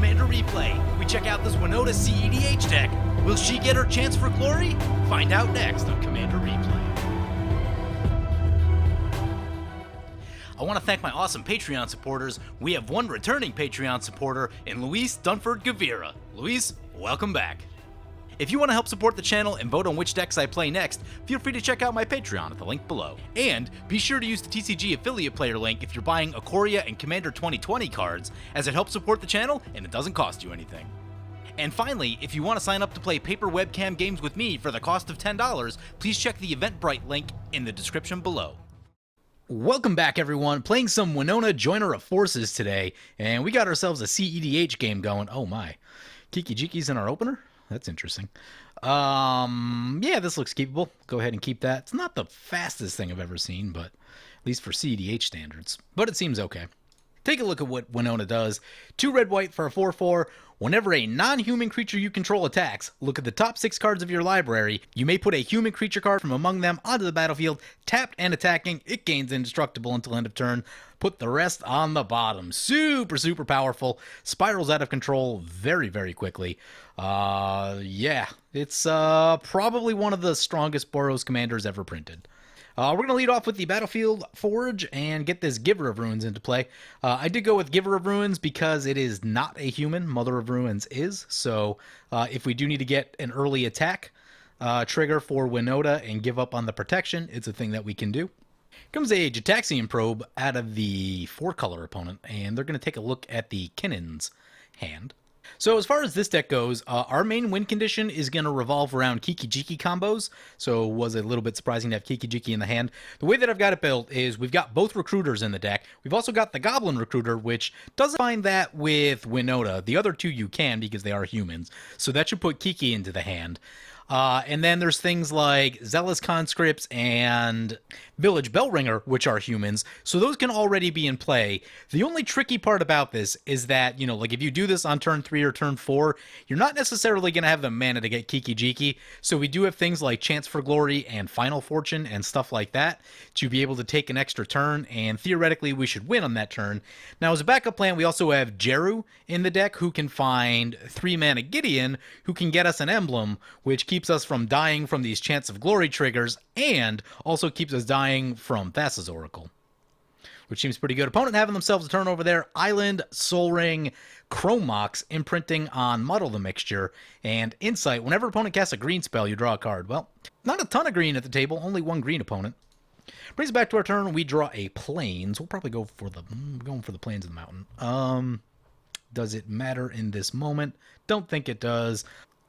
Commander Replay. We check out this Winota Cedh deck. Will she get her chance for glory? Find out next on Commander Replay. I want to thank my awesome Patreon supporters. We have one returning Patreon supporter in Luis Dunford Gavira. Luis, welcome back. If you want to help support the channel and vote on which decks I play next, feel free to check out my Patreon at the link below. And be sure to use the TCG affiliate player link if you're buying Ikoria and Commander 2020 cards, as it helps support the channel and it doesn't cost you anything. And finally, if you want to sign up to play paper webcam games with me for the cost of $10, please check the Eventbrite link in the description below. Welcome back, everyone. Playing some Winota Joiner of Forces today, and we got ourselves a Cedh game going. Oh my. Kiki-Jiki's in our opener? That's interesting. Yeah, this looks keepable. Go ahead and keep that. It's not the fastest thing I've ever seen, but at least for Cedh standards. But it seems okay. Take a look at what Winota does. 2 red-white for a 4/4. Whenever a non-human creature you control attacks, look at the top 6 cards of your library. You may put a human creature card from among them onto the battlefield. Tapped and attacking, it gains indestructible until end of turn. Put the rest on the bottom. Super, super powerful. Spirals out of control very, very quickly. Yeah, it's probably one of the strongest Boros commanders ever printed. We're going to lead off with the Battlefield Forge and get this Giver of Ruins into play. I did go with Giver of Ruins because it is not a human. Mother of Ruins is. So if we do need to get an early attack trigger for Winota and give up on the protection, it's a thing that we can do. Comes a Gitaxian Probe out of the 4-color opponent, and they're going to take a look at the Kinnan's hand. So as far as this deck goes, our main win condition is going to revolve around Kiki-Jiki combos, so it was a little bit surprising to have Kiki-Jiki in the hand. The way that I've got it built is we've got both Recruiters in the deck. We've also got the Goblin Recruiter, which doesn't find that with Winota. The other two you can because they are humans, so that should put Kiki into the hand. And then there's things like Zealous Conscripts and Village Bellringer, which are humans, so those can already be in play. The only tricky part about this is that, you know, like if you do this on turn 3 or turn 4, you're not necessarily going to have the mana to get Kiki-Jiki, so we do have things like Chance for Glory and Final Fortune and stuff like that to be able to take an extra turn, and theoretically we should win on that turn. Now as a backup plan, we also have Jeru in the deck, who can find 3-mana Gideon, who can get us an emblem, which keeps us from dying from these Chance of Glory triggers, and also keeps us dying from Thassa's Oracle, which seems pretty good. Opponent having themselves a turn over there. Island, Soul Ring, Chrome Mox, imprinting on Muddle the Mixture, and Insight. Whenever opponent casts a green spell, you draw a card. Well, not a ton of green at the table, only 1 green opponent. Brings us back to our turn. We draw a Plains. We'll probably go for the Plains of the Mountain. Does it matter in this moment? Don't think it does.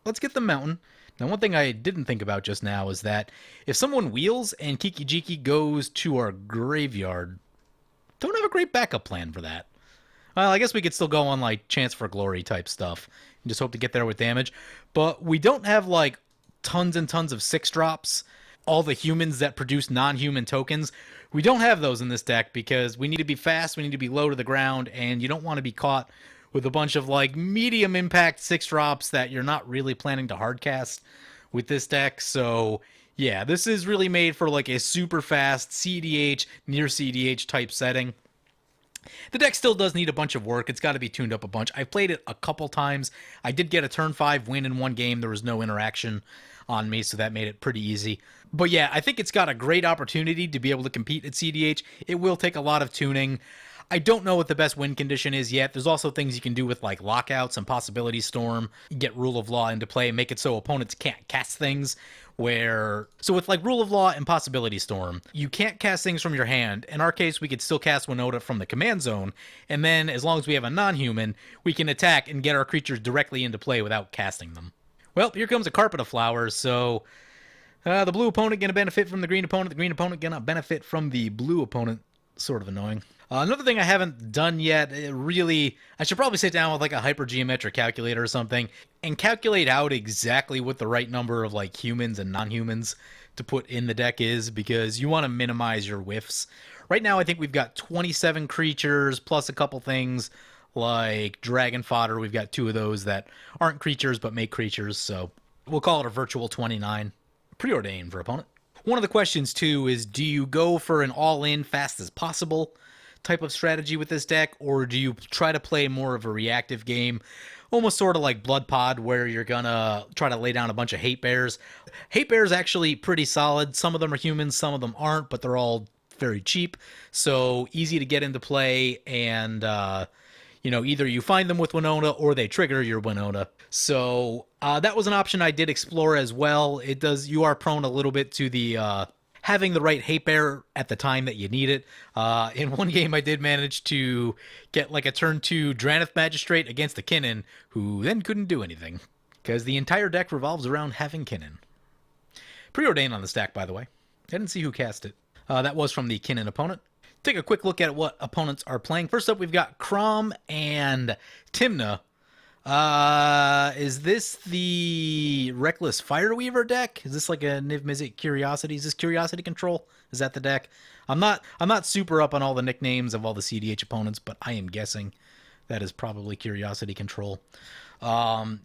Let's get the Mountain. Now, one thing I didn't think about just now is that if someone wheels and Kiki-Jiki goes to our graveyard, don't have a great backup plan for that. Well, I guess we could still go on, like, Chance for Glory type stuff and just hope to get there with damage. But we don't have, like, tons and tons of 6-drops, all the humans that produce non-human tokens. We don't have those in this deck because we need to be fast, we need to be low to the ground, and you don't want to be caught with a bunch of, like, medium impact 6-drops that you're not really planning to hardcast with this deck. So, yeah, this is really made for, like, a super fast CDH, near CDH type setting. The deck still does need a bunch of work. It's got to be tuned up a bunch. I've played it a couple times. I did get a turn 5 win in one game. There was no interaction on me, so that made it pretty easy. But yeah, I think it's got a great opportunity to be able to compete at CDH. It will take a lot of tuning. I don't know what the best win condition is yet. There's also things you can do with, like, lockouts and Possibility Storm, get Rule of Law into play, make it so opponents can't cast things where... So with, like, Rule of Law and Possibility Storm, you can't cast things from your hand. In our case, we could still cast Winota from the command zone, and then, as long as we have a non-human, we can attack and get our creatures directly into play without casting them. Well, here comes a Carpet of Flowers, so... the blue opponent going to benefit from the green opponent, the green opponent going to benefit from the blue opponent. Sort of annoying. Another thing I haven't done yet, I should probably sit down with, like, a hypergeometric calculator or something and calculate out exactly what the right number of, like, humans and non-humans to put in the deck is, because you want to minimize your whiffs. Right now, I think we've got 27 creatures plus a couple things like Dragon Fodder. We've got 2 of those that aren't creatures but make creatures, so we'll call it a virtual 29. Preordained for opponent. One of the questions, too, is do you go for an all-in fast as possible type of strategy with this deck, or do you try to play more of a reactive game, almost sort of like Blood Pod, where you're gonna try to lay down a bunch of hate bears? Hate bears actually pretty solid. Some of them are humans, some of them aren't, but they're all very cheap, so easy to get into play, and either you find them with Winota or they trigger your Winota. So that was an option I did explore as well. You are prone a little bit to the having the right hate bear at the time that you need it. In one game, I did manage to get like a turn 2 Dranith Magistrate against the Kinnan, who then couldn't do anything, because the entire deck revolves around having Kinnan. Preordain on the stack, by the way. I didn't see who cast it. That was from the Kinnan opponent. Take a quick look at what opponents are playing. First up, we've got Kraum and Tymna. Is this the Reckless Fireweaver deck? Is this like a Niv Mizzet Curiosity? Is this Curiosity Control? Is that the deck? I'm not super up on all the nicknames of all the CDH opponents, but I am guessing that is probably Curiosity Control.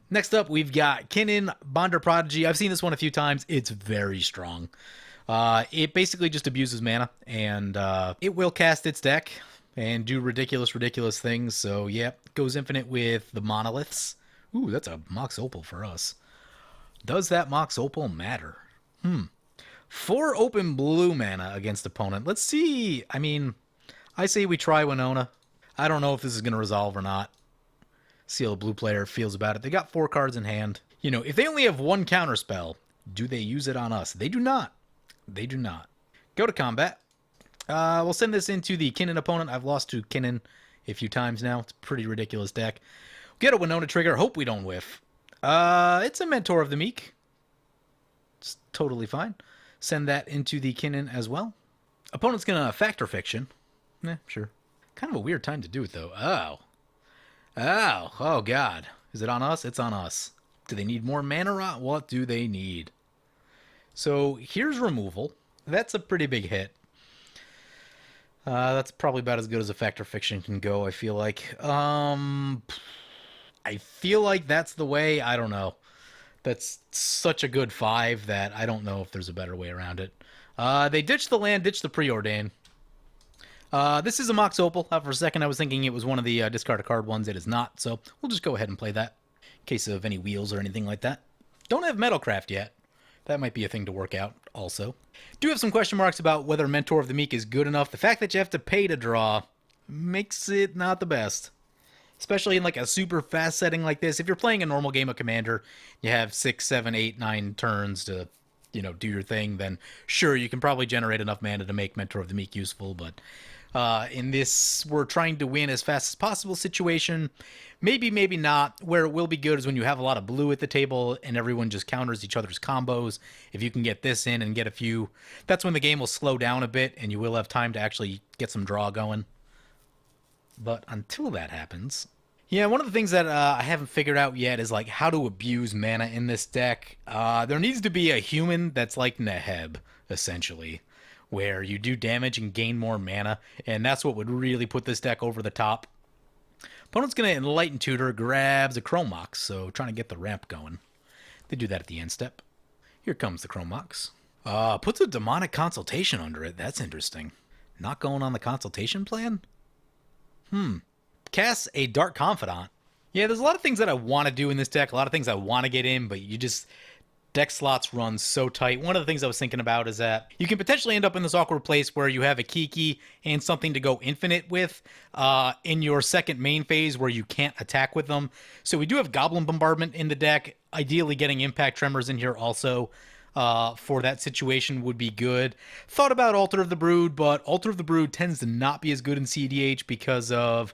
Next up, we've got Kinnan, Bonder Prodigy. I've seen this one a few times. It's very strong. It basically just abuses mana, and it will cast its deck and do ridiculous things. So, yeah, goes infinite with the monoliths. Ooh, that's a Mox Opal for us. Does that Mox Opal matter? 4 open blue mana against opponent. Let's see. I mean, I say we try Winona. I don't know if this is going to resolve or not. See how the blue player feels about it. They got 4 cards in hand. If they only have 1 counter spell, do they use it on us? They do not. They do not. Go to combat. We'll send this into the Kinnan opponent. I've lost to Kinnan a few times now. It's a pretty ridiculous deck. Get a Winona trigger. Hope we don't whiff. It's a Mentor of the Meek. It's totally fine. Send that into the Kinnan as well. Opponent's going to Factor Fiction. Sure. Kind of a weird time to do it, though. Oh, God. Is it on us? It's on us. Do they need more mana rot? What do they need? So here's removal. That's a pretty big hit. That's probably about as good as a Factor Fiction can go, I feel like. I feel like that's the way. I don't know. That's such a good 5 that I don't know if there's a better way around it. They ditched the land, ditched the Preordain. This is a Mox Opal. For a second, I was thinking it was one of the discard a card ones. It is not, so we'll just go ahead and play that in case of any wheels or anything like that. Don't have Metalcraft yet. That might be a thing to work out also. Do have some question marks about whether Mentor of the Meek is good enough. The fact that you have to pay to draw makes it not the best. Especially in like a super fast setting like this. If you're playing a normal game of Commander, you have 6, 7, 8, 9 turns to, do your thing, then sure, you can probably generate enough mana to make Mentor of the Meek useful, but in this we're trying to win as fast as possible situation, maybe not. Where it will be good is when you have a lot of blue at the table and everyone just counters each other's combos. If you can get this in and get a few, that's when the game will slow down a bit and you will have time to actually get some draw going. But until that happens, yeah, one of the things that I haven't figured out yet is like how to abuse mana in this deck. There needs to be a human that's like Neheb, essentially, where you do damage and gain more mana, and that's what would really put this deck over the top. Opponent's going to Enlighten Tutor, grabs a Chrome Mox, so trying to get the ramp going. They do that at the end step. Here comes the Chrome Mox. Puts a Demonic Consultation under it. That's interesting. Not going on the consultation plan? Casts a Dark Confidant. Yeah, there's a lot of things that I want to do in this deck, a lot of things I want to get in, but deck slots run so tight. One of the things I was thinking about is that you can potentially end up in this awkward place where you have a Kiki and something to go infinite with in your second main phase where you can't attack with them. So we do have Goblin Bombardment in the deck. Ideally getting Impact Tremors in here also for that situation would be good. Thought about Altar of the Brood, but Altar of the Brood tends to not be as good in CDH because of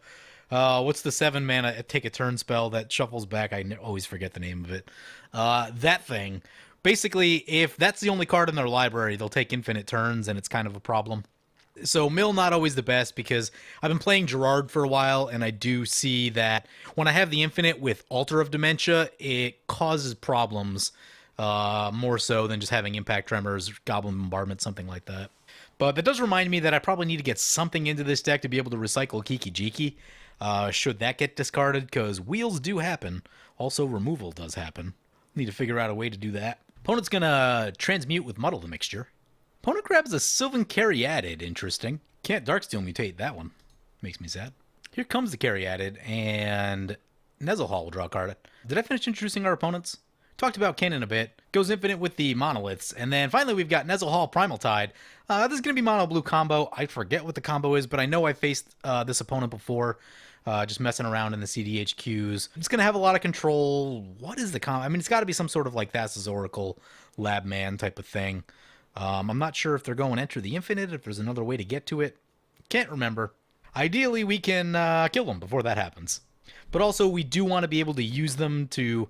what's the 7 mana take a turn spell that shuffles back? I always forget the name of it. That thing. Basically, if that's the only card in their library, they'll take infinite turns, and it's kind of a problem. So Mill not always the best, because I've been playing Gerard for a while, and I do see that when I have the infinite with Altar of Dementia, it causes problems more so than just having Impact Tremors, Goblin Bombardment, something like that. But that does remind me that I probably need to get something into this deck to be able to recycle Kiki Jiki. Should that get discarded, because wheels do happen. Also, removal does happen. Need to figure out a way to do that. Opponent's gonna transmute with Muddle the Mixture. Opponent grabs a Sylvan Caryatid, interesting. Can't Darksteel mutate that one. Makes me sad. Here comes the Caryatid, and Nezahal will draw a card. Did I finish introducing our opponents? Talked about Kinnan a bit. Goes infinite with the monoliths. And then finally we've got Nezahal Primal Tide. This is going to be mono blue combo. I forget what the combo is, but I know I faced this opponent before. Just messing around in the CDHQs. It's going to have a lot of control. What is the combo? I mean, it's got to be some sort of like Thassa's Oracle, Lab Man type of thing. I'm not sure if they're going Enter the Infinite, if there's another way to get to it. Can't remember. Ideally, we can kill them before that happens. But also, we do want to be able to use them to...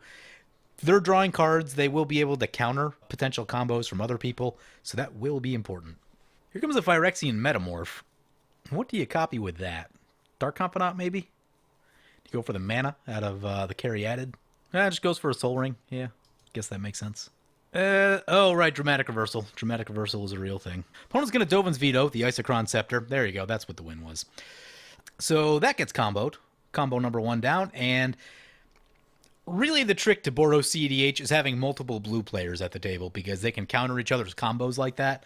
If they're drawing cards, they will be able to counter potential combos from other people, so that will be important. Here comes a Phyrexian Metamorph. What do you copy with that? Dark Confidant, maybe? Do you go for the mana out of the Caryatid? It just goes for a Soul Ring. Yeah, guess that makes sense. Oh, right, Dramatic Reversal. Dramatic Reversal is a real thing. Opponent's going to Dovin's Veto, the Isochron Scepter. There you go, that's what the win was. So that gets comboed. Combo number 1 down, and... Really, the trick to Boros CEDH is having multiple blue players at the table because they can counter each other's combos like that.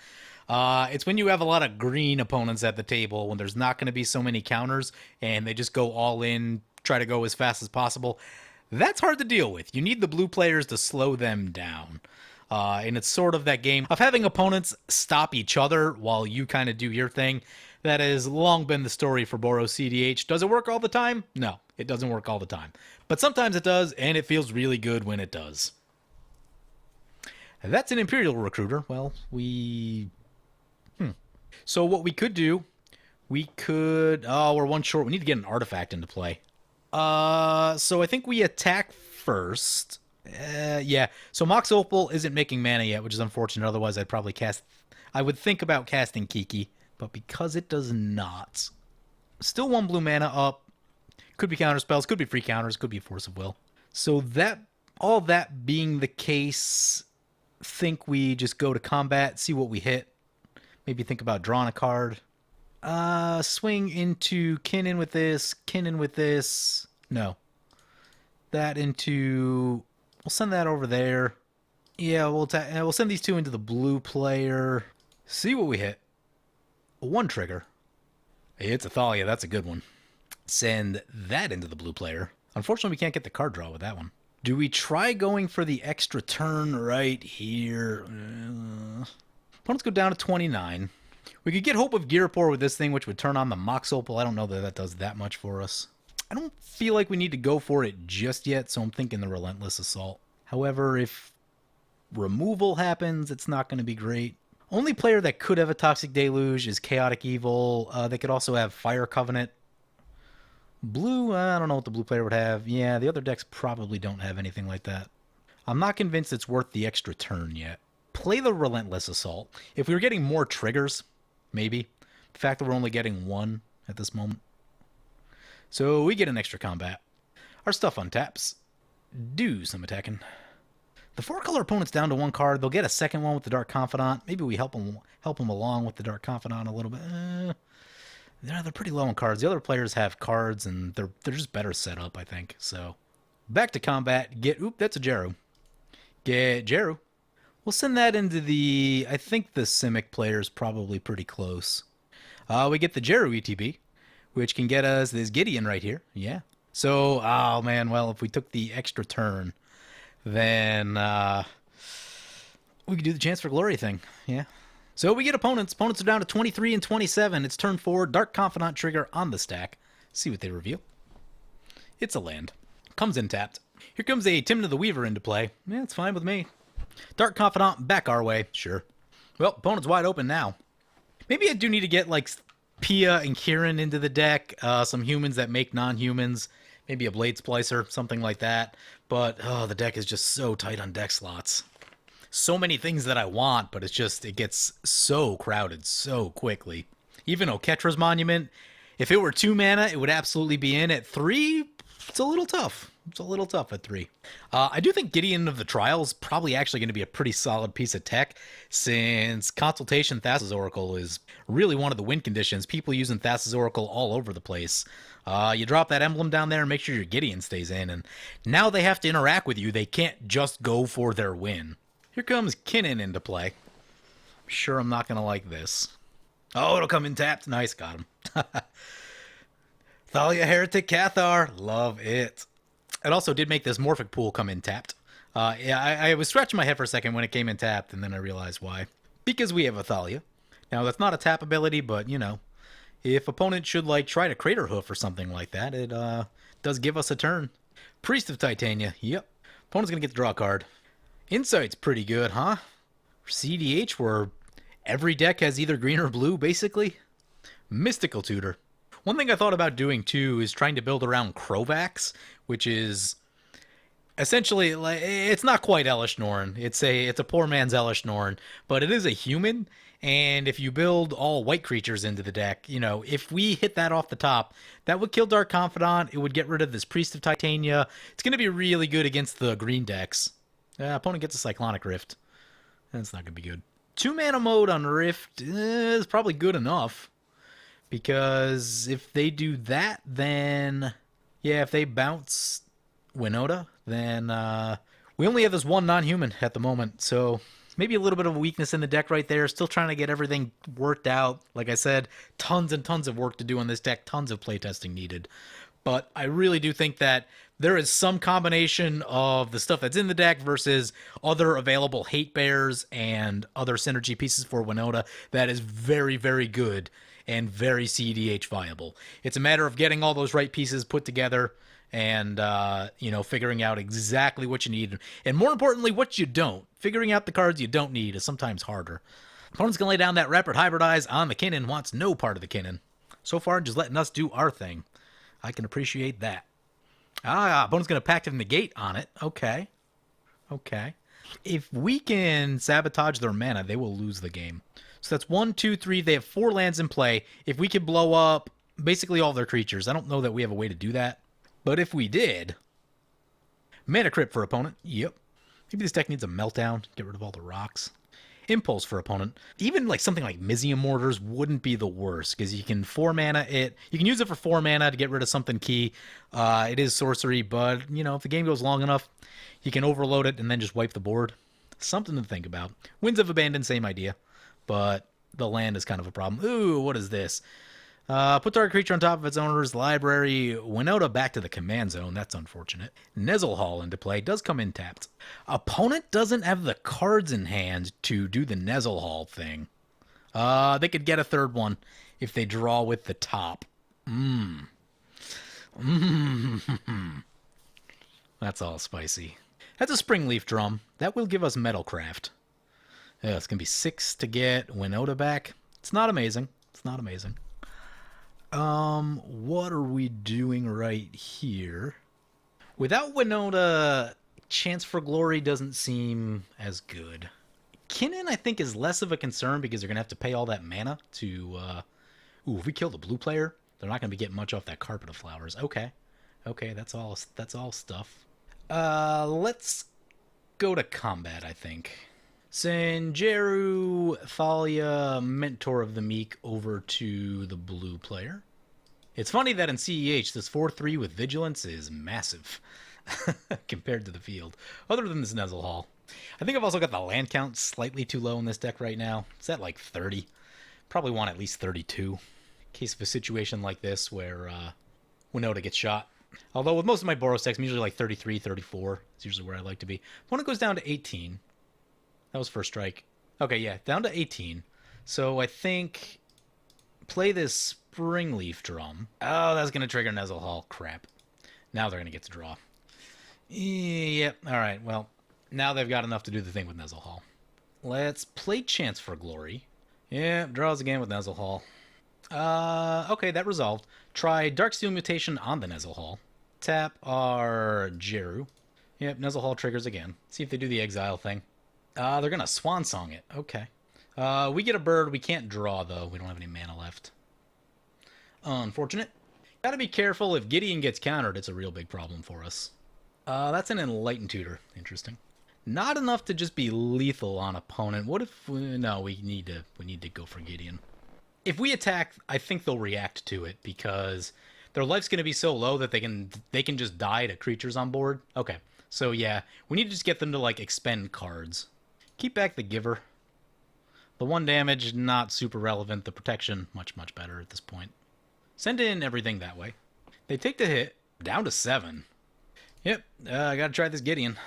It's when you have a lot of green opponents at the table when there's not going to be so many counters and they just go all in, try to go as fast as possible. That's hard to deal with. You need the blue players to slow them down. And it's sort of that game of having opponents stop each other while you kind of do your thing. That has long been the story for Boros CDH. Does it work all the time? No, it doesn't work all the time. But sometimes it does, and it feels really good when it does. And that's an Imperial Recruiter. Well, So what we could do, we could... Oh, we're 1 short. We need to get an artifact into play. So I think we attack first. Yeah. So Mox Opal isn't making mana yet, which is unfortunate. Otherwise, I'd probably cast... I would think about casting Kiki. But because it does not, still 1 blue mana up. Could be counter spells, could be free counters, could be Force of Will. So that, all that being the case, think we just go to combat, see what we hit. Maybe think about drawing a card. Swing into Kinnan with this, Kinnan with this. No. That into, we'll send that over there. Yeah, we'll send these 2 into the blue player. See what we hit. 1 trigger. It's a Thalia, that's a good one. Send that into the blue player. Unfortunately, we can't get the card draw with that one. Do we try going for the extra turn right here? Opponents go down to 29. We could get Hope of Ghirapur with this thing, which would turn on the Mox Opal. I don't know that that does that much for us. I don't feel like we need to go for it just yet, so I'm thinking the Relentless Assault. However, if removal happens, it's not going to be great. Only player that could have a Toxic Deluge is Chaotic Evil. They could also have Fire Covenant. Blue, I don't know what the blue player would have. Yeah, the other decks probably don't have anything like that. I'm not convinced it's worth the extra turn yet. Play the Relentless Assault. If we were getting more triggers, maybe. The fact that we're only getting 1 at this moment. So we get an extra combat. Our stuff untaps. Do some attacking. The 4-color opponent's down to 1 card. They'll get a second one with the Dark Confidant. Maybe we help them along with the Dark Confidant a little bit. They're pretty low on cards. The other players have cards, and they're just better set up, I think. So, back to combat. Oop, that's a Jeru. Get Jeru. We'll send that into the... I think the Simic player's probably pretty close. We get the Jeru ETB, which can get us this Gideon right here. Yeah. So, oh man, well, if we took the extra turn... then we could do the Chance for Glory thing. Yeah. So we get opponents. Opponents are down to 23 and 27. It's turn 4. Dark Confidant trigger on the stack. See what they reveal. It's a land. Comes in tapped. Here comes a Tymna the Weaver into play. Yeah, it's fine with me. Dark Confidant back our way. Sure. Well, opponent's wide open now. Maybe I do need to get like Pia and Kieran into the deck. Some humans that make non-humans. Maybe a Blade Splicer, something like that. But, oh, the deck is just so tight on deck slots. So many things that I want, but it gets so crowded so quickly. Even Oketra's Monument, if it were 2 mana, it would absolutely be in. At 3, it's a little tough. It's a little tough at 3. I do think Gideon of the Trial is probably actually going to be a pretty solid piece of tech, since Consultation Thassa's Oracle is really one of the win conditions. People using Thassa's Oracle all over the place. You drop that emblem down there and make sure your Gideon stays in, and now they have to interact with you. They can't just go for their win. Here comes Kinnan into play. I'm sure I'm not going to like this. Oh, it'll come in tapped. Nice, got him. Thalia Heretic Cathar. Love it. It also did make this Morphic pool come in tapped. Yeah, I was scratching my head for a second when it came in tapped, and then I realized why. Because we have a Thalia. Now, that's not a tap ability, but, you know, if opponent should, like, try to Crater Hoof or something like that, it does give us a turn. Priest of Titania. Yep. Opponent's going to get to draw a card. Insight's pretty good, huh? For CDH, where every deck has either green or blue, basically. Mystical Tutor. One thing I thought about doing, too, is trying to build around Krovax, which is essentially, like, it's not quite Elish Norn. It's a poor man's Elish Norn, but it is a human. And if you build all white creatures into the deck, you know, if we hit that off the top, that would kill Dark Confidant. It would get rid of this Priest of Titania. It's going to be really good against the green decks. Opponent gets a Cyclonic Rift. That's not going to be good. 2-mana mode on Rift is probably good enough. Because if they do that, then... yeah, if they bounce Winota, then we only have this one non-human at the moment, so maybe a little bit of a weakness in the deck right there. Still trying to get everything worked out. Like I said, tons and tons of work to do on this deck, tons of playtesting needed. But I really do think that there is some combination of the stuff that's in the deck versus other available hate bears and other synergy pieces for Winota that is very, very good and very CDH viable. It's a matter of getting all those right pieces put together and, you know, figuring out exactly what you need. And more importantly, what you don't. Figuring out the cards you don't need is sometimes harder. Opponent's going to lay down that Rapid Hybridize on the Kinnan, wants no part of the Kinnan. So far, just letting us do our thing. I can appreciate that. Opponent's going to Pact of Negate on it. Okay. Okay. If we can sabotage their mana, they will lose the game. So that's 1, 2, 3. They have 4 lands in play. If we could blow up basically all their creatures, I don't know that we have a way to do that. But if we did, Mana Crypt for opponent. Yep. Maybe this deck needs a Meltdown. Get rid of all the rocks. Impulse for opponent. Even like something like Mizium Mortars wouldn't be the worst because you can 4 mana it. You can use it for 4 mana to get rid of something key. It is sorcery, but you know, if the game goes long enough, you can overload it and then just wipe the board. Something to think about. Winds of Abandon, same idea, but the land is kind of a problem. Ooh, what is this? Put target creature on top of its owner's library. Winota back to the command zone. That's unfortunate. Nezahal into play. Does come in tapped. Opponent doesn't have the cards in hand to do the Nezahal thing. They could get a third one if they draw with the top. That's all spicy. That's a Springleaf Drum. That will give us Metalcraft. Yeah, it's going to be 6 to get Winota back. It's not amazing. It's not amazing. What are we doing right here? Without Winota, Chance for Glory doesn't seem as good. Kinnan, I think, is less of a concern because they're going to have to pay all that mana to, if we kill the blue player, they're not going to be getting much off that Carpet of Flowers. Okay. Okay, that's all stuff. Let's go to combat, I think. Send Jeru, Thalia, Mentor of the Meek over to the blue player. It's funny that in CEH, this 4-3 with Vigilance is massive compared to the field, other than this Nezahal. I think I've also got the land count slightly too low in this deck right now. It's at like 30. Probably want at least 32. In case of a situation like this where Winota gets shot. Although with most of my Boros decks, I'm usually like 33, 34. It's usually where I like to be. When it goes down to 18... That was first strike. Okay, yeah, down to 18. So I think play this Springleaf Drum. Oh, that's going to trigger Nezahal. Crap. Now they're going to get to draw. Yep, alright, well, now they've got enough to do the thing with Nezahal. Let's play Chance for Glory. Yeah, draws again with Nezahal. Okay, that resolved. Try Darksteel Mutation on the Nezahal. Tap our Jeru. Yep, Nezahal triggers again. See if they do the exile thing. They're going to Swan Song it. Okay. We get a bird. We can't draw, though. We don't have any mana left. Unfortunate. Gotta be careful. If Gideon gets countered, it's a real big problem for us. That's an Enlightened Tutor. Interesting. Not enough to just be lethal on opponent. What if... no, we need to go for Gideon. If we attack, I think they'll react to it, because their life's going to be so low that they can just die to creatures on board. Okay. So, yeah. We need to just get them to, like, expend cards. Keep back the Giver. The 1 damage, not super relevant. The protection, much, much better at this point. Send in everything that way. They take the hit. Down to 7. Yep, I gotta try this Gideon.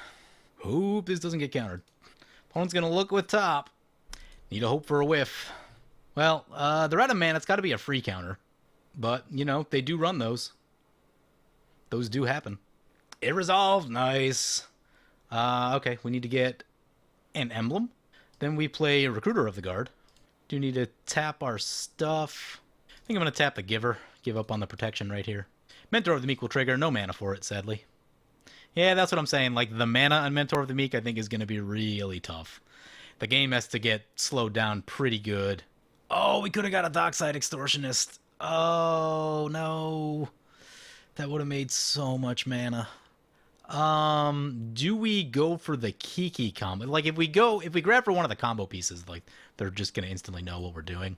Hope this doesn't get countered. Opponent's gonna look with top. Need to hope for a whiff. Well, they're out of mana. It's gotta be a free counter. But, you know, they do run those. Those do happen. It resolved. Nice. Okay, we need to get an emblem. Then we play Recruiter of the Guard. Do need to tap our stuff. I think I'm going to tap the Giver. Give up on the protection right here. Mentor of the Meek will trigger. No mana for it, sadly. Yeah, that's what I'm saying. Like, the mana on Mentor of the Meek I think is going to be really tough. The game has to get slowed down pretty good. Oh, we could have got a Dockside Extortionist. Oh, no. That would have made so much mana. Do we go for the Kiki combo? Like, if we grab for one of the combo pieces, like, they're just going to instantly know what we're doing.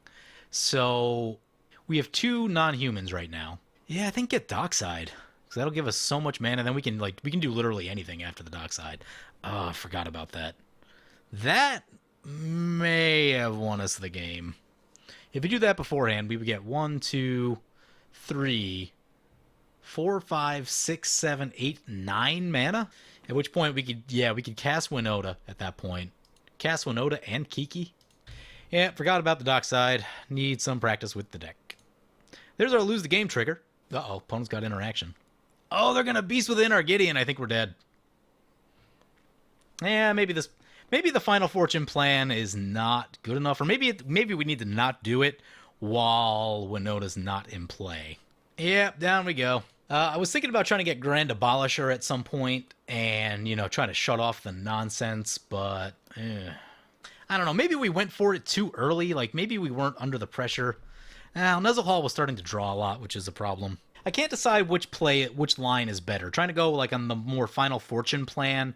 So, we have 2 non-humans right now. Yeah, I think get Dockside. Because that'll give us so much mana, then we can do literally anything after the Dockside. Oh, I forgot about that. That may have won us the game. If we do that beforehand, we would get 1, 2, 3... 4, 5, 6, 7, 8, 9 mana. At which point we could cast Winota at that point. Cast Winota and Kiki. Yeah, forgot about the Dockside. Need some practice with the deck. There's our lose the game trigger. Uh-oh, opponent's got interaction. Oh, they're gonna Beast Within our Gideon. I think we're dead. Yeah, maybe the Final Fortune plan is not good enough, or maybe we need to not do it while Winota's not in play. Yep, down we go. I was thinking about trying to get Grand Abolisher at some point and, you know, trying to shut off the nonsense, but I don't know. Maybe we went for it too early. Like, maybe we weren't under the pressure. Now, Nezahal was starting to draw a lot, which is a problem. I can't decide which line is better. Trying to go, like, on the more Final Fortune plan,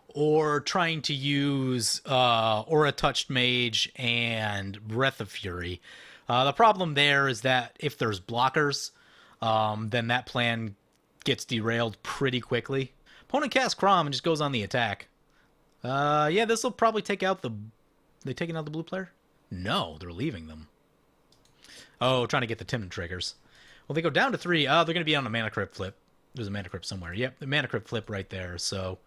or trying to use Aura Touched Mage and Breath of Fury. The problem there is that if there's blockers, then that plan gets derailed pretty quickly. Opponent casts Kraum and just goes on the attack. Yeah, this will probably take out the... They taking out the blue player? No, they're leaving them. Oh, trying to get the Tymna triggers. Well, they go down to 3. Oh, they're going to be on a Mana Crypt flip. There's a Mana Crypt somewhere. Yep, the Mana Crypt flip right there. So,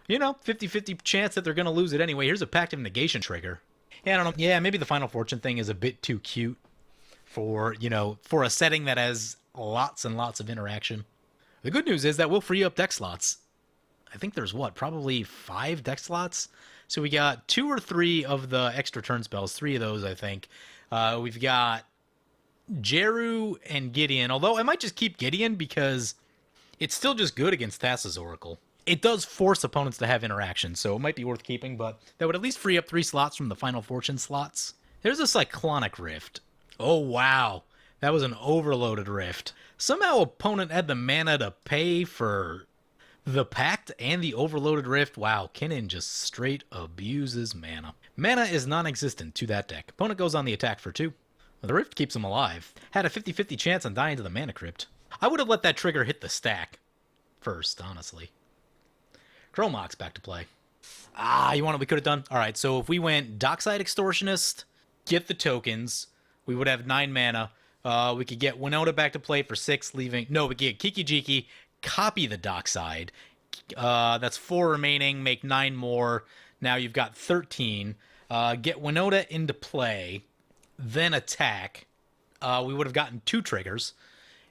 you know, 50-50 chance that they're going to lose it anyway. Here's a Pact of Negation trigger. Yeah, I don't know. Yeah, maybe the Final Fortune thing is a bit too cute for, you know, for a setting that has lots and lots of interaction. The good news is that we'll free up deck slots. I think there's, what, probably 5 deck slots? So we got 2 or 3 of the extra turn spells. 3 of those, I think. We've got Jeru and Gideon, although I might just keep Gideon because it's still just good against Thassa's Oracle. It does force opponents to have interaction, so it might be worth keeping, but that would at least free up 3 slots from the Final Fortune slots. There's a Cyclonic Rift. Oh, wow. That was an overloaded Rift. Somehow opponent had the mana to pay for the Pact and the overloaded Rift. Wow, Kinnan just straight abuses mana. Mana is non-existent to that deck. Opponent goes on the attack for 2. Well, the Rift keeps him alive. Had a 50-50 chance on dying to the Mana Crypt. I would have let that trigger hit the stack first, honestly. Kraum's back to play. You want what we could have done? Alright, so if we went Dockside Extortionist, get the tokens, we would have 9 mana. We could get Winota back to play for 6, leaving... No, we could get Kiki Jiki, copy the Dockside. That's 4 remaining, make 9 more. Now you've got 13. Get Winota into play, then attack. We would have gotten 2 triggers.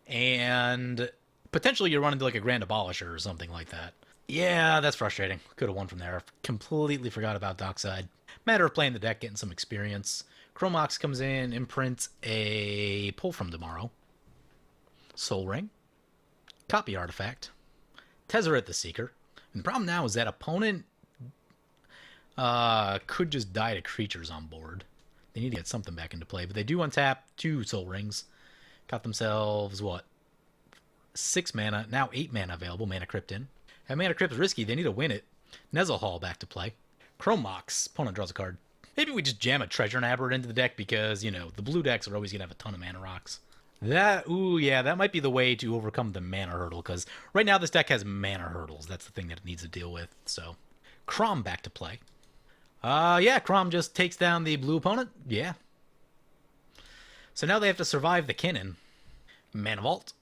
And potentially you run into like a Grand Abolisher or something like that. Yeah, that's frustrating. Could have won from there. Completely forgot about Dockside. Matter of playing the deck, getting some experience. Kraum comes in, imprints a Pull from Tomorrow. Soul Ring. Copy Artifact. Tezzeret the Seeker. And the problem now is that opponent could just die to creatures on board. They need to get something back into play, but they do untap 2 Soul Rings. Got themselves, what? 6 mana, now 8 mana available, Mana Crypt in. And Mana Crypt is risky, they need to win it. Nezahal back to play. Kraum, opponent draws a card. Maybe we just jam a Treasure Nabber into the deck because, you know, the blue decks are always going to have a ton of mana rocks. That might be the way to overcome the mana hurdle, because right now this deck has mana hurdles. That's the thing that it needs to deal with, so. Kraum back to play. Kraum just takes down the blue opponent. Yeah. So now they have to survive the Kinnan. Mana Vault.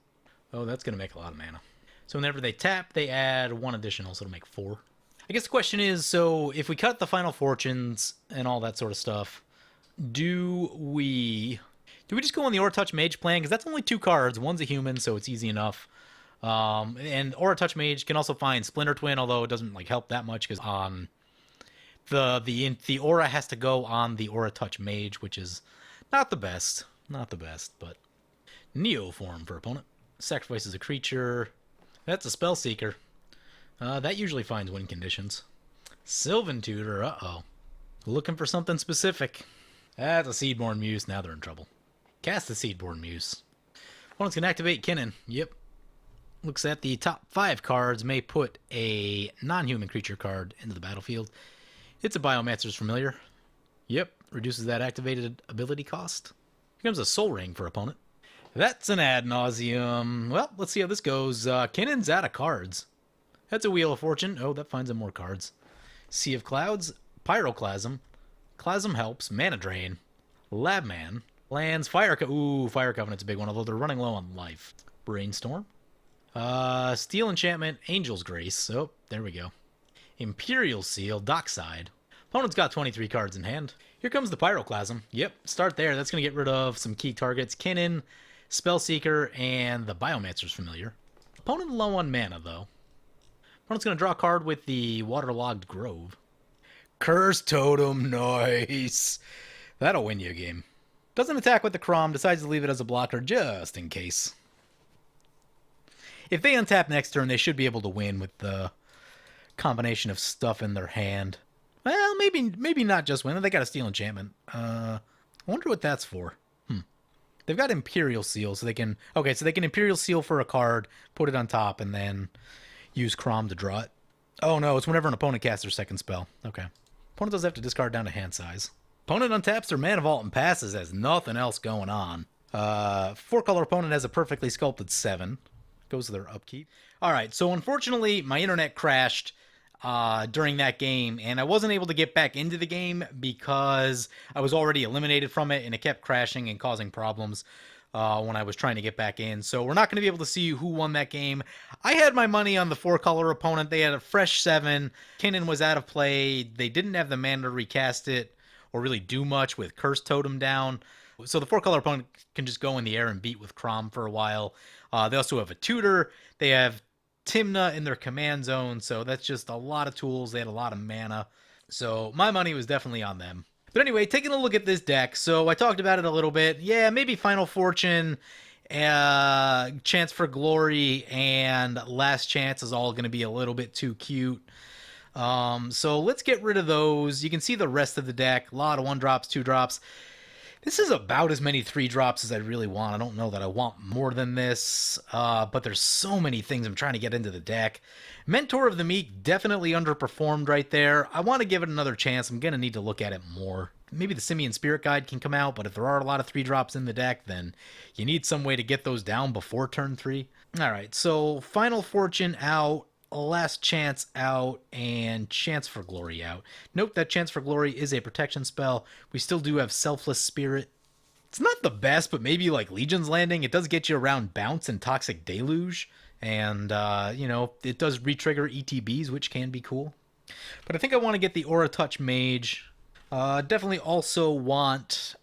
Oh, that's going to make a lot of mana. So whenever they tap, they add 1 additional, so it'll make 4. I guess the question is, so if we cut the Final Fortunes and all that sort of stuff, do we just go on the Aura Touch Mage plan? Because that's only 2 cards. One's a human, so it's easy enough. And Aura Touch Mage can also find Splinter Twin, although it doesn't like help that much because the aura has to go on the Aura Touch Mage, which is not the best. Not the best, but Neo form for opponent. Sacrifices a creature. That's a Spell Seeker. That usually finds win conditions. Sylvan Tutor, uh-oh. Looking for something specific. That's a Seedborn Muse, now they're in trouble. Cast the Seedborn Muse. Opponents can activate Kinnan, yep. Looks at the top 5 cards, may put a non-human creature card into the battlefield. It's a Biomancer's Familiar. Yep, reduces that activated ability cost. Here comes a Soul Ring for opponent. That's an ad nauseum. Well, let's see how this goes. Kinnan's out of cards. That's a Wheel of Fortune. Oh, that finds him more cards. Sea of Clouds, Pyroclasm. Clasm helps, Mana Drain. Labman. Lands, Fire Covenant's a big one, although they're running low on life. Brainstorm. Steel Enchantment, Angel's Grace. Oh, there we go. Imperial Seal, Dockside. Opponent's got 23 cards in hand. Here comes the Pyroclasm. Yep, start there. That's going to get rid of some key targets. Kinnan, Spellseeker, and the Biomancer's Familiar. Opponent low on mana, though. Opponent's going to draw a card with the Waterlogged Grove. Curse Totem, nice. That'll win you a game. Doesn't attack with the Kraum, decides to leave it as a blocker just in case. If they untap next turn, they should be able to win with the combination of stuff in their hand. Well, maybe not just win. They got a Steel Enchantment. I wonder what that's for. They've got Imperial Seal, so they can... Okay, so they can Imperial Seal for a card, put it on top, and then use Kraum to draw it. Oh, no, it's whenever an opponent casts their second spell. Okay. Opponent does have to discard down to hand size. Opponent untaps their Mana Vault and passes, has nothing else going on. 4-color opponent has a perfectly sculpted 7. Goes to their upkeep. All right, so unfortunately, my internet crashed during that game, and I wasn't able to get back into the game because I was already eliminated from it, and it kept crashing and causing problems when I was trying to get back in. So we're not going to be able to see who won that game. I had my money on the 4-color opponent. They had a fresh 7. Kinnan was out of play. They didn't have the mana to recast it or really do much with Curse Totem down. So the 4-color opponent can just go in the air and beat with Kraum for a while. They also have a Tutor. They have Tymna in their command zone, so that's just a lot of tools. They had a lot of mana. So my money was definitely on them. But anyway, taking a look at this deck. So I talked about it a little bit. Yeah, maybe Final Fortune, Chance for Glory, and Last Chance is all going to be a little bit too cute. So let's get rid of those. You can see the rest of the deck. A lot of 1-drops, 2-drops. This is about as many 3-drops as I really want. I don't know that I want more than this, but there's so many things I'm trying to get into the deck. Mentor of the Meek definitely underperformed right there. I want to give it another chance. I'm going to need to look at it more. Maybe the Simian Spirit Guide can come out, but if there are a lot of 3-drops in the deck, then you need some way to get those down before turn 3. All right, so Final Fortune out. Last Chance out, and Chance for Glory out. Note that Chance for Glory is a protection spell. We still do have Selfless Spirit. It's not the best, but maybe like Legion's Landing. It does get you around Bounce and Toxic Deluge, and, you know, it does retrigger ETBs, which can be cool. But I think I want to get the Aura Touch Mage. Definitely also want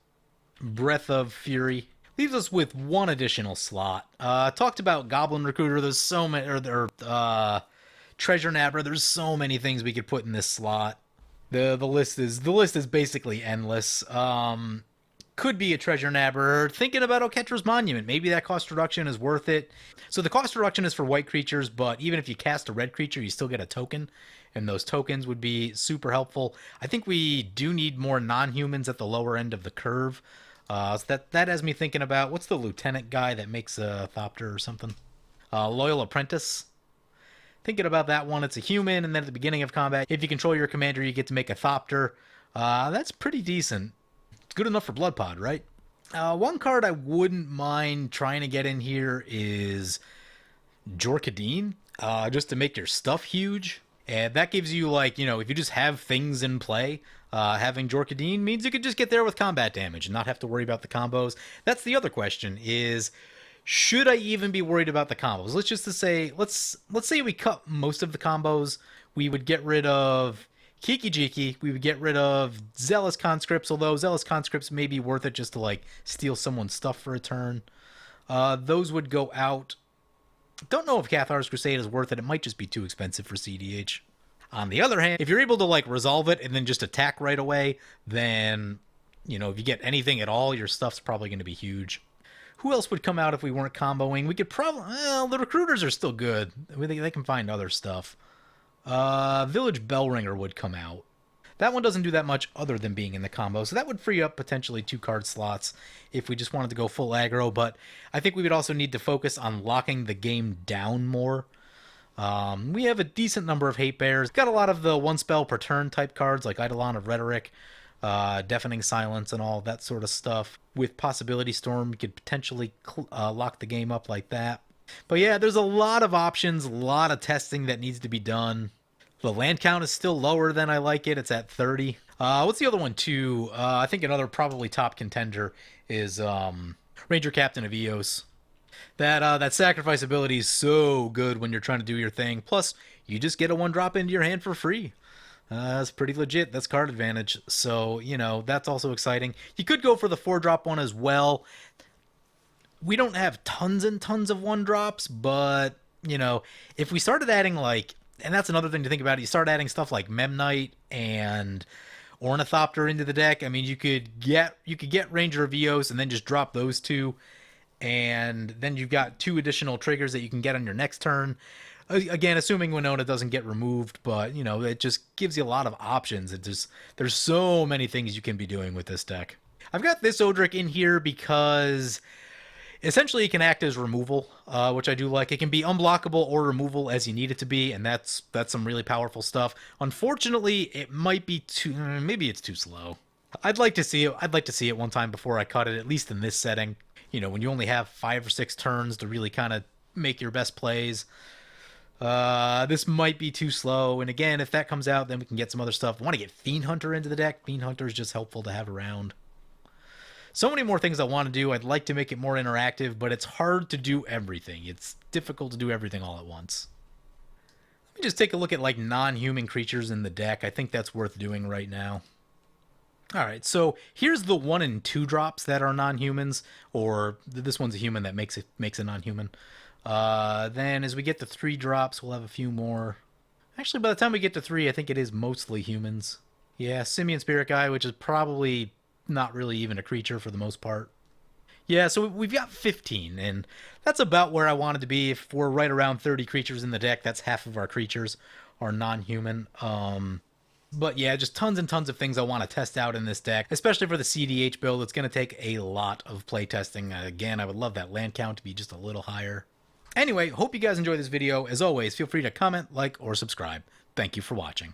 Breath of Fury. Leaves us with 1 additional slot. Talked about Goblin Recruiter. There's so many, Treasure Nabber. There's so many things we could put in this slot. The list is basically endless. Could be a Treasure Nabber. Thinking about Oketra's Monument. Maybe that cost reduction is worth it. So the cost reduction is for white creatures, but even if you cast a red creature, you still get a token, and those tokens would be super helpful. I think we do need more non-humans at the lower end of the curve. So that has me thinking about, what's the lieutenant guy that makes a Thopter or something? Loyal Apprentice. Thinking about that one. It's a human, and then at the beginning of combat, if you control your commander, you get to make a Thopter. That's pretty decent. It's good enough for Blood Pod, right? One card I wouldn't mind trying to get in here is Jorkadine, just to make your stuff huge. And that gives you, like, you know, if you just have things in play, having Jorkadine means you could just get there with combat damage and not have to worry about the combos. That's the other question, is Should I even be worried about the combos? Let's just to say, let's say we cut most of the combos. We would get rid of Kiki Jiki. We would get rid of Zealous Conscripts, although Zealous Conscripts may be worth it just to like steal someone's stuff for a turn. Those would go out. Don't know if Cathar's Crusade is worth it. It might just be too expensive for CDH. On the other hand, if you're able to like resolve it and then just attack right away, then, you know, if you get anything at all, your stuff's probably going to be huge. Who else would come out if we weren't comboing? We could probably... Well, the recruiters are still good. They can find other stuff. Village Bellringer would come out. That one doesn't do that much other than being in the combo, so that would free up potentially 2 card slots if we just wanted to go full aggro, but I think we would also need to focus on locking the game down more. We have a decent number of Hate Bears. Got a lot of the 1 spell per turn type cards like Eidolon of Rhetoric, Deafening Silence and all that sort of stuff. With Possibility Storm, we could potentially lock the game up like that. But yeah, there's a lot of options, a lot of testing that needs to be done. The land count is still lower than I like it. It's at 30. What's the other one too? I think another probably top contender is Ranger Captain of Eos. That sacrifice ability is so good when you're trying to do your thing. Plus, you just get a 1-drop into your hand for free. That's pretty legit. That's card advantage. So, you know, that's also exciting. You could go for the 4-drop one as well. We don't have tons and tons of 1-drops, but, you know, if we started adding, like, and that's another thing to think about, you start adding stuff like Memnite and Ornithopter into the deck. I mean, you could get Ranger of Eos and then just drop those 2, and then you've got 2 additional triggers that you can get on your next turn. Again, assuming Winota doesn't get removed, but, you know, it just gives you a lot of options. There's so many things you can be doing with this deck. I've got this Odric in here because essentially it can act as removal, which I do like. It can be unblockable or removal as you need it to be, and that's some really powerful stuff. Unfortunately, it might be maybe it's too slow. I'd like to see it. I'd like to see it one time before I cut it, at least in this setting. You know, when you only have 5 or 6 turns to really kind of make your best plays. This might be too slow, and again, if that comes out, then we can get some other stuff. I want to get Fiend Hunter into the deck. Fiend Hunter is just helpful to have around. So many more things I want to do. I'd like to make it more interactive, but it's hard to do everything. It's difficult to do everything all at once. Let me just take a look at like non-human creatures in the deck. I think that's worth doing right now. Alright, so here's the 1 and 2 drops that are non-humans, or this one's a human that makes a non-human. Then as we get to 3 drops, we'll have a few more. Actually, by the time we get to 3, I think it is mostly humans. Yeah, Simian Spirit Guy, which is probably not really even a creature for the most part. Yeah, so we've got 15, and that's about where I wanted to be. If we're right around 30 creatures in the deck, that's half of our creatures are non-human. But yeah, just tons and tons of things I want to test out in this deck, especially for the CDH build. It's going to take a lot of playtesting. Again, I would love that land count to be just a little higher. Anyway, hope you guys enjoyed this video. As always, feel free to comment, like, or subscribe. Thank you for watching.